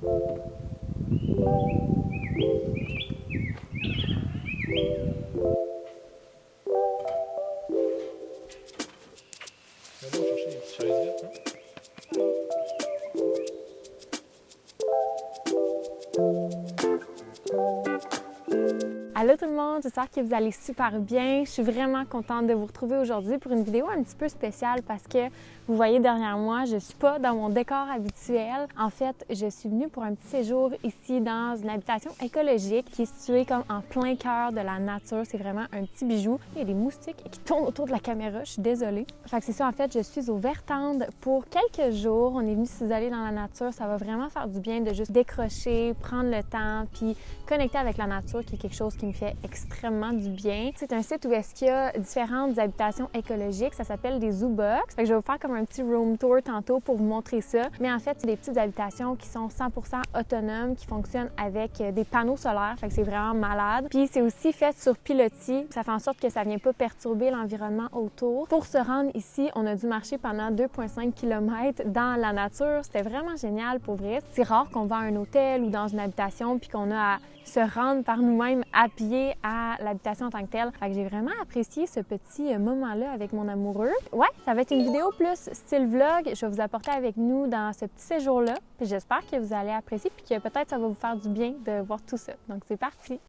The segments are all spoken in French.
On va chercher les petites chaises vides, hein? Allô tout le monde, j'espère que vous allez super bien. Je suis vraiment contente de vous retrouver aujourd'hui pour une vidéo un petit peu spéciale parce que vous voyez derrière moi, je suis pas dans mon décor habituel. En fait, je suis venue pour un petit séjour ici dans une habitation écologique qui est située comme en plein cœur de la nature. C'est vraiment un petit bijou. Il y a des moustiques qui tournent autour de la caméra, je suis désolée. Fait que c'est ça, en fait, je suis au Vertande pour quelques jours. On est venu s'isoler dans la nature. Ça va vraiment faire du bien de juste décrocher, prendre le temps, puis connecter avec la nature, qui est quelque chose qui me fait extrêmement du bien. C'est un site où est-ce qu'il y a différentes habitations écologiques. Ça s'appelle des Zoo Box. Fait que je vais vous faire comme un petit room tour tantôt pour vous montrer ça. Mais en fait, c'est des petites habitations qui sont 100% autonomes, qui fonctionnent avec des panneaux solaires. Fait que c'est vraiment malade. Puis c'est aussi fait sur pilotis. Ça fait en sorte que ça vient pas perturber l'environnement autour. Pour se rendre ici, on a dû marcher pendant 2,5 km dans la nature. C'était vraiment génial pour vrai. C'est rare qu'on va à un hôtel ou dans une habitation puis qu'on a à se rendre par nous-mêmes à pied à l'habitation en tant que telle. Fait que j'ai vraiment apprécié ce petit moment-là avec mon amoureux. Ouais, ça va être une vidéo plus style vlog. Je vais vous apporter avec nous dans ce petit séjour-là. Puis j'espère que vous allez apprécier puis que peut-être ça va vous faire du bien de voir tout ça. Donc c'est parti!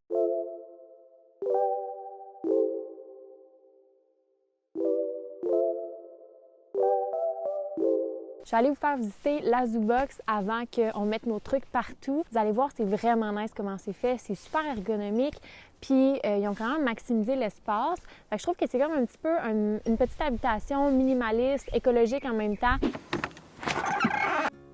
Je vais aller vous faire visiter la Zoo Box avant qu'on mette nos trucs partout. Vous allez voir, c'est vraiment nice comment c'est fait. C'est super ergonomique. Puis, ils ont vraiment maximisé l'espace. Fait que je trouve que c'est comme un petit peu une petite habitation minimaliste, écologique en même temps.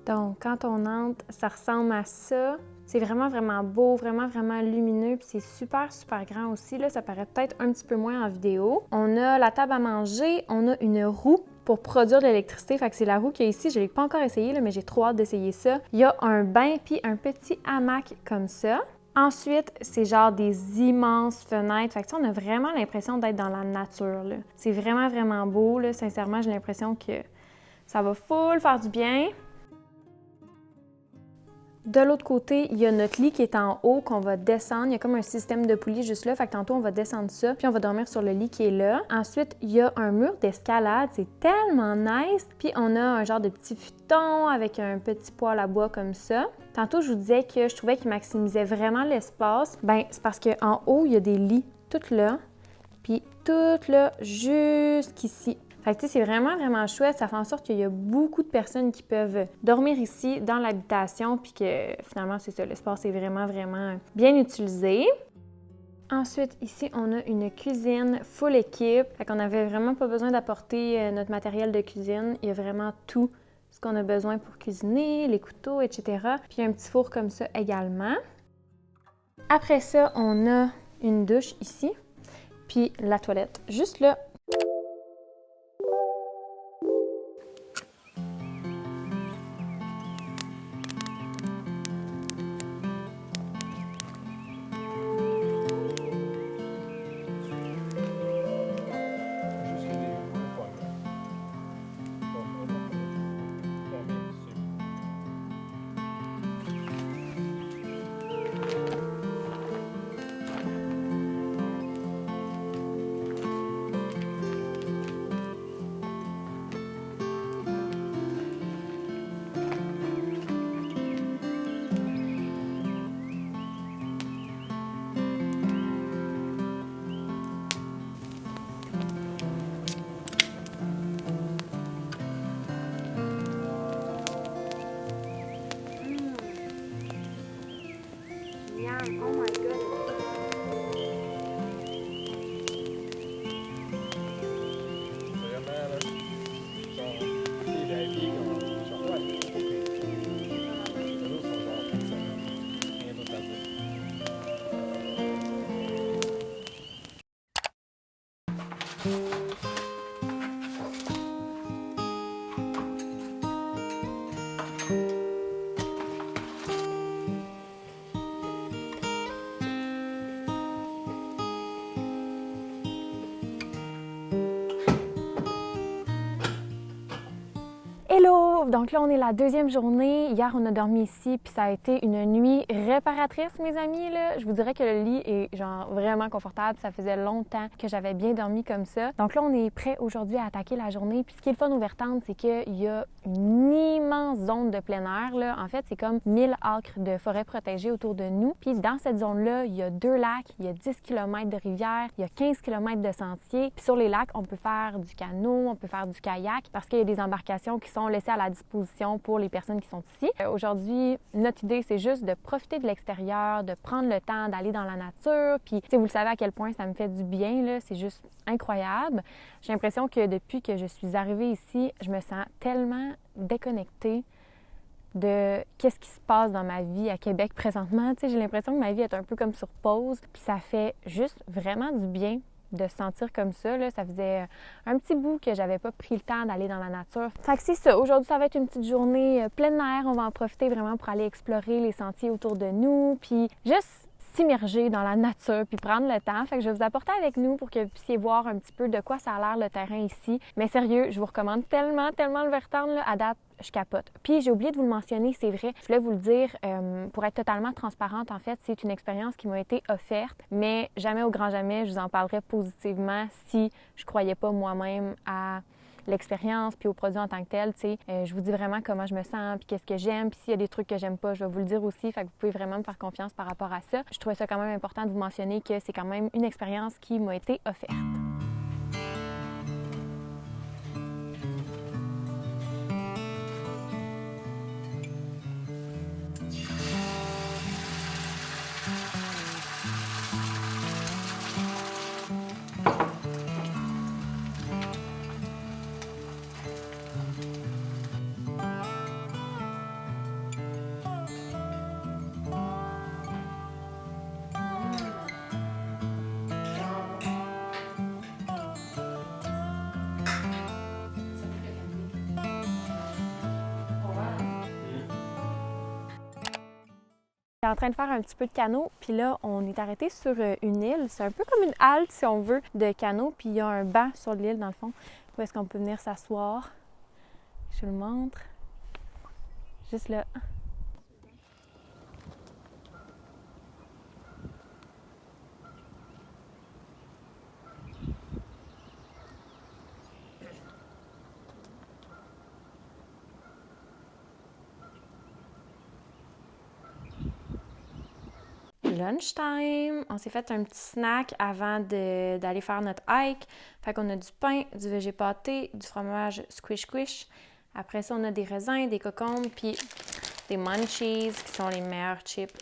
Donc, quand on entre, ça ressemble à ça. C'est vraiment, vraiment beau, vraiment, vraiment lumineux. Puis c'est super, super grand aussi. Là, ça paraît peut-être un petit peu moins en vidéo. On a la table à manger. On a une roue pour produire de l'électricité. Fait que c'est la roue qu'il y a ici. Je ne l'ai pas encore essayé, là, mais j'ai trop hâte d'essayer ça. Il y a un bain puis un petit hamac comme ça. Ensuite, c'est genre des immenses fenêtres. Fait que ça, on a vraiment l'impression d'être dans la nature, là. C'est vraiment, vraiment beau, là. Sincèrement, j'ai l'impression que ça va full faire du bien. De l'autre côté, il y a notre lit qui est en haut, qu'on va descendre. Il y a comme un système de poulies juste là. Fait que tantôt, on va descendre ça, puis on va dormir sur le lit qui est là. Ensuite, il y a un mur d'escalade. C'est tellement nice. Puis on a un genre de petit futon avec un petit poêle à bois comme ça. Tantôt, je vous disais que je trouvais qu'il maximisait vraiment l'espace. Ben, c'est parce qu'en haut, il y a des lits tout là, puis tout là, jusqu'ici. Fait que, tu sais, c'est vraiment, vraiment chouette. Ça fait en sorte qu'il y a beaucoup de personnes qui peuvent dormir ici dans l'habitation, puis que finalement, c'est ça, l'espace est vraiment, vraiment bien utilisé. Ensuite, ici, on a une cuisine full équipe. Fait qu'on n'avait vraiment pas besoin d'apporter notre matériel de cuisine. Il y a vraiment tout ce qu'on a besoin pour cuisiner, les couteaux, etc. Puis un petit four comme ça également. Après ça, on a une douche ici, puis la toilette juste là. Oh my goodness. Hello! Donc là, on est la deuxième journée. Hier, on a dormi ici, puis ça a été une nuit réparatrice, mes amis. Là. Je vous dirais que le lit est genre vraiment confortable. Ça faisait longtemps que j'avais bien dormi comme ça. Donc là, on est prêt aujourd'hui à attaquer la journée. Puis ce qui est le fun au Vertente, c'est qu'il y a une immense zone de plein air. Là. En fait, c'est comme 1000 acres de forêt protégée autour de nous. Puis dans cette zone-là, il y a 2 lacs, il y a 10 km de rivière, il y a 15 km de sentiers. Puis sur les lacs, on peut faire du canot, on peut faire du kayak parce qu'il y a des embarcations qui sont laissées à la disposition pour les personnes qui sont ici. Aujourd'hui, notre idée, c'est juste de profiter de l'extérieur, de prendre le temps d'aller dans la nature. Puis, vous le savez à quel point ça me fait du bien, là. C'est juste incroyable. J'ai l'impression que depuis que je suis arrivée ici, je me sens tellement déconnectée de qu'est-ce qui se passe dans ma vie à Québec présentement. J'ai l'impression que ma vie est un peu comme sur pause. Puis ça fait juste vraiment du bien de se sentir comme ça. Là. Ça faisait un petit bout que j'avais pas pris le temps d'aller dans la nature. Fait que c'est ça. Aujourd'hui, ça va être une petite journée plein air. On va en profiter vraiment pour aller explorer les sentiers autour de nous, puis juste s'immerger dans la nature, puis prendre le temps. Fait que je vais vous apporter avec nous pour que vous puissiez voir un petit peu de quoi ça a l'air le terrain ici. Mais sérieux, je vous recommande tellement le Vertente, là. À date, je capote. Puis j'ai oublié de vous le mentionner, c'est vrai, je voulais vous le dire, pour être totalement transparente, en fait, c'est une expérience qui m'a été offerte, mais jamais au grand jamais, je vous en parlerai positivement si je croyais pas moi-même à l'expérience puis au produit en tant que tel. Je vous dis vraiment comment je me sens puis qu'est-ce que j'aime, puis s'il y a des trucs que j'aime pas, je vais vous le dire aussi, fait que vous pouvez vraiment me faire confiance par rapport à ça. Je trouvais ça quand même important de vous mentionner que c'est quand même une expérience qui m'a été offerte. En train de faire un petit peu de canot, puis là, on est arrêté sur une île. C'est un peu comme une halte, si on veut, de canot, puis il y a un banc sur l'île, dans le fond, où est-ce qu'on peut venir s'asseoir. Je vous le montre. Juste là. Lunchtime! On s'est fait un petit snack avant d'aller faire notre hike. Fait qu'on a du pain, du végé pâté, du fromage squish squish. Après ça, on a des raisins, des cocombes, puis des munchies qui sont les meilleurs chips.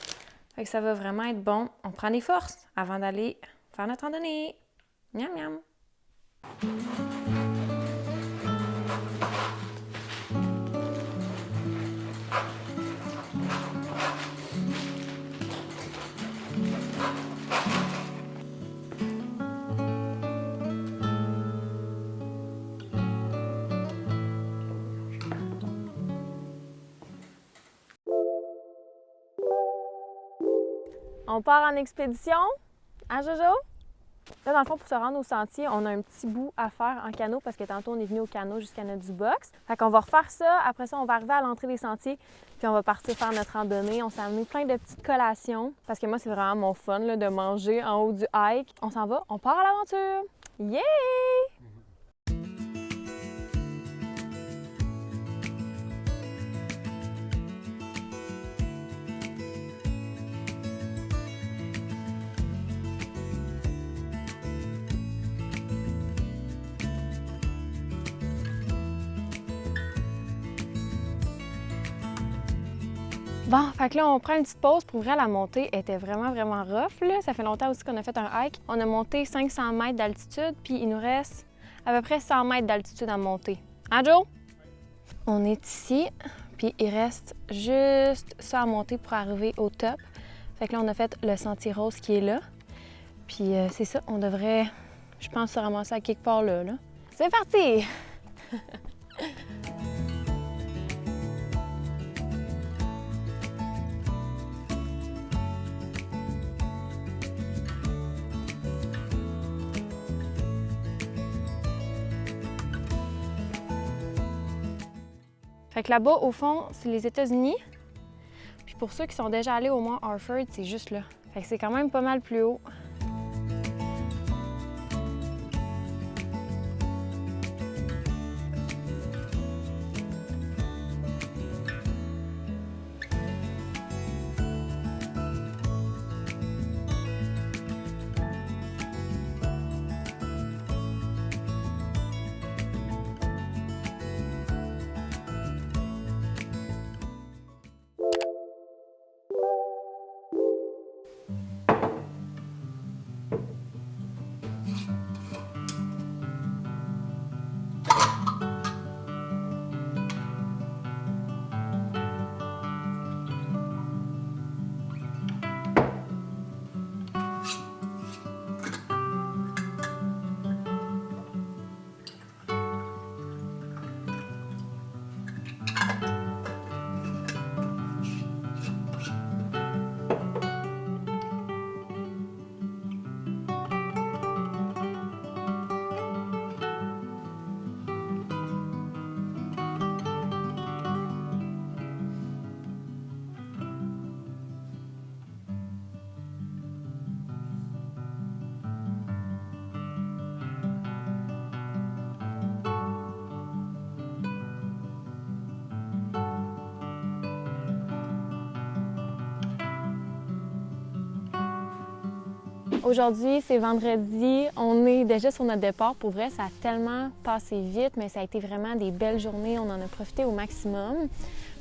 Fait que ça va vraiment être bon. On prend des forces avant d'aller faire notre randonnée. Miam miam! On part en expédition, hein Jojo? Là, dans le fond, pour se rendre au sentier, on a un petit bout à faire en canot parce que tantôt, on est venu au canot jusqu'à notre du-box. Fait qu'on va refaire ça. Après ça, on va arriver à l'entrée des sentiers puis on va partir faire notre randonnée. On s'est amené plein de petites collations parce que moi, c'est vraiment mon fun là, de manger en haut du hike. On s'en va, on part à l'aventure! Yeah! Bon, fait que là, on prend une petite pause pour ouvrir la montée. Elle était vraiment rough, là. Ça fait longtemps aussi qu'on a fait un hike. On a monté 500 mètres d'altitude, puis il nous reste à peu près 100 mètres d'altitude à monter. Hein, Joe? On est ici, puis il reste juste ça à monter pour arriver au top. Fait que là, on a fait le sentier rose qui est là. Puis c'est ça, on devrait, je pense, se ramasser à quelque part là. C'est parti! Fait que là-bas, au fond, c'est les États-Unis. Puis pour ceux qui sont déjà allés au Mont Harford, c'est juste là. Fait que c'est quand même pas mal plus haut. Aujourd'hui, c'est vendredi, on est déjà sur notre départ. Pour vrai, ça a tellement passé vite, mais ça a été vraiment des belles journées. On en a profité au maximum.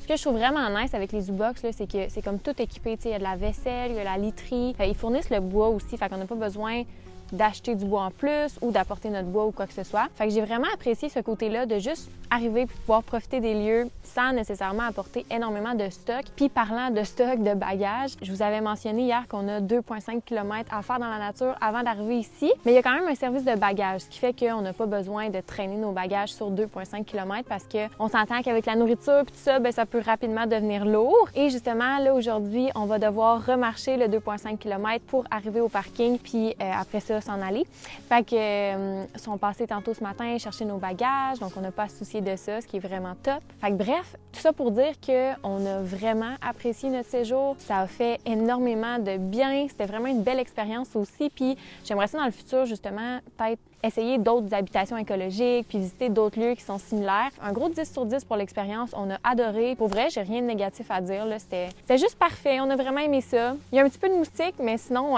Ce que je trouve vraiment nice avec les U-Box, c'est que c'est comme tout équipé. Il y a de la vaisselle, il y a la literie. Ils fournissent le bois aussi, fait qu'on n'a pas besoin d'acheter du bois en plus ou d'apporter notre bois ou quoi que ce soit. Fait que j'ai vraiment apprécié ce côté-là de juste arriver et pouvoir profiter des lieux sans nécessairement apporter énormément de stock. Puis parlant de stock, de bagages, je vous avais mentionné hier qu'on a 2,5 km à faire dans la nature avant d'arriver ici, mais il y a quand même un service de bagages, ce qui fait qu'on n'a pas besoin de traîner nos bagages sur 2,5 km parce qu'on s'entend qu'avec la nourriture et tout ça, bien, ça peut rapidement devenir lourd. Et justement, là, aujourd'hui, on va devoir remarcher le 2,5 km pour arriver au parking, puis après ça, s'en aller. Fait que sont passés tantôt ce matin chercher nos bagages, donc on n'a pas à se soucier de ça, ce qui est vraiment top. Fait que bref, tout ça pour dire qu'on a vraiment apprécié notre séjour. Ça a fait énormément de bien. C'était vraiment une belle expérience aussi. Puis j'aimerais ça dans le futur, justement, peut-être essayer d'autres habitations écologiques, puis visiter d'autres lieux qui sont similaires. Un gros 10 sur 10 pour l'expérience. On a adoré. Pour vrai, j'ai rien de négatif à dire. C'était juste parfait. On a vraiment aimé ça. Il y a un petit peu de moustiques, mais sinon,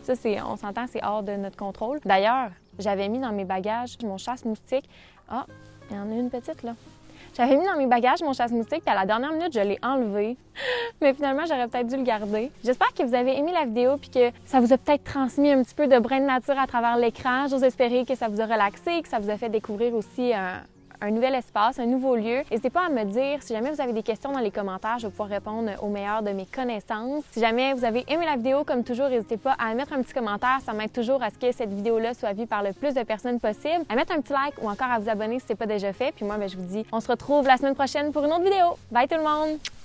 ça, on s'entend, c'est hors de notre contrôle. D'ailleurs, j'avais mis dans mes bagages mon chasse-moustique. Ah, il y en a une petite, là. J'avais mis dans mes bagages mon chasse-moustique, puis à la dernière minute, je l'ai enlevé. Mais finalement, j'aurais peut-être dû le garder. J'espère que vous avez aimé la vidéo puis que ça vous a peut-être transmis un petit peu de brin de nature à travers l'écran. J'ose espérer que ça vous a relaxé, que ça vous a fait découvrir aussi un nouvel espace, un nouveau lieu. N'hésitez pas à me dire si jamais vous avez des questions dans les commentaires, je vais pouvoir répondre au meilleur de mes connaissances. Si jamais vous avez aimé la vidéo, comme toujours, n'hésitez pas à mettre un petit commentaire, ça m'aide toujours à ce que cette vidéo-là soit vue par le plus de personnes possible, à mettre un petit like ou encore à vous abonner si ce n'est pas déjà fait. Puis moi, je vous dis, on se retrouve la semaine prochaine pour une autre vidéo. Bye tout le monde!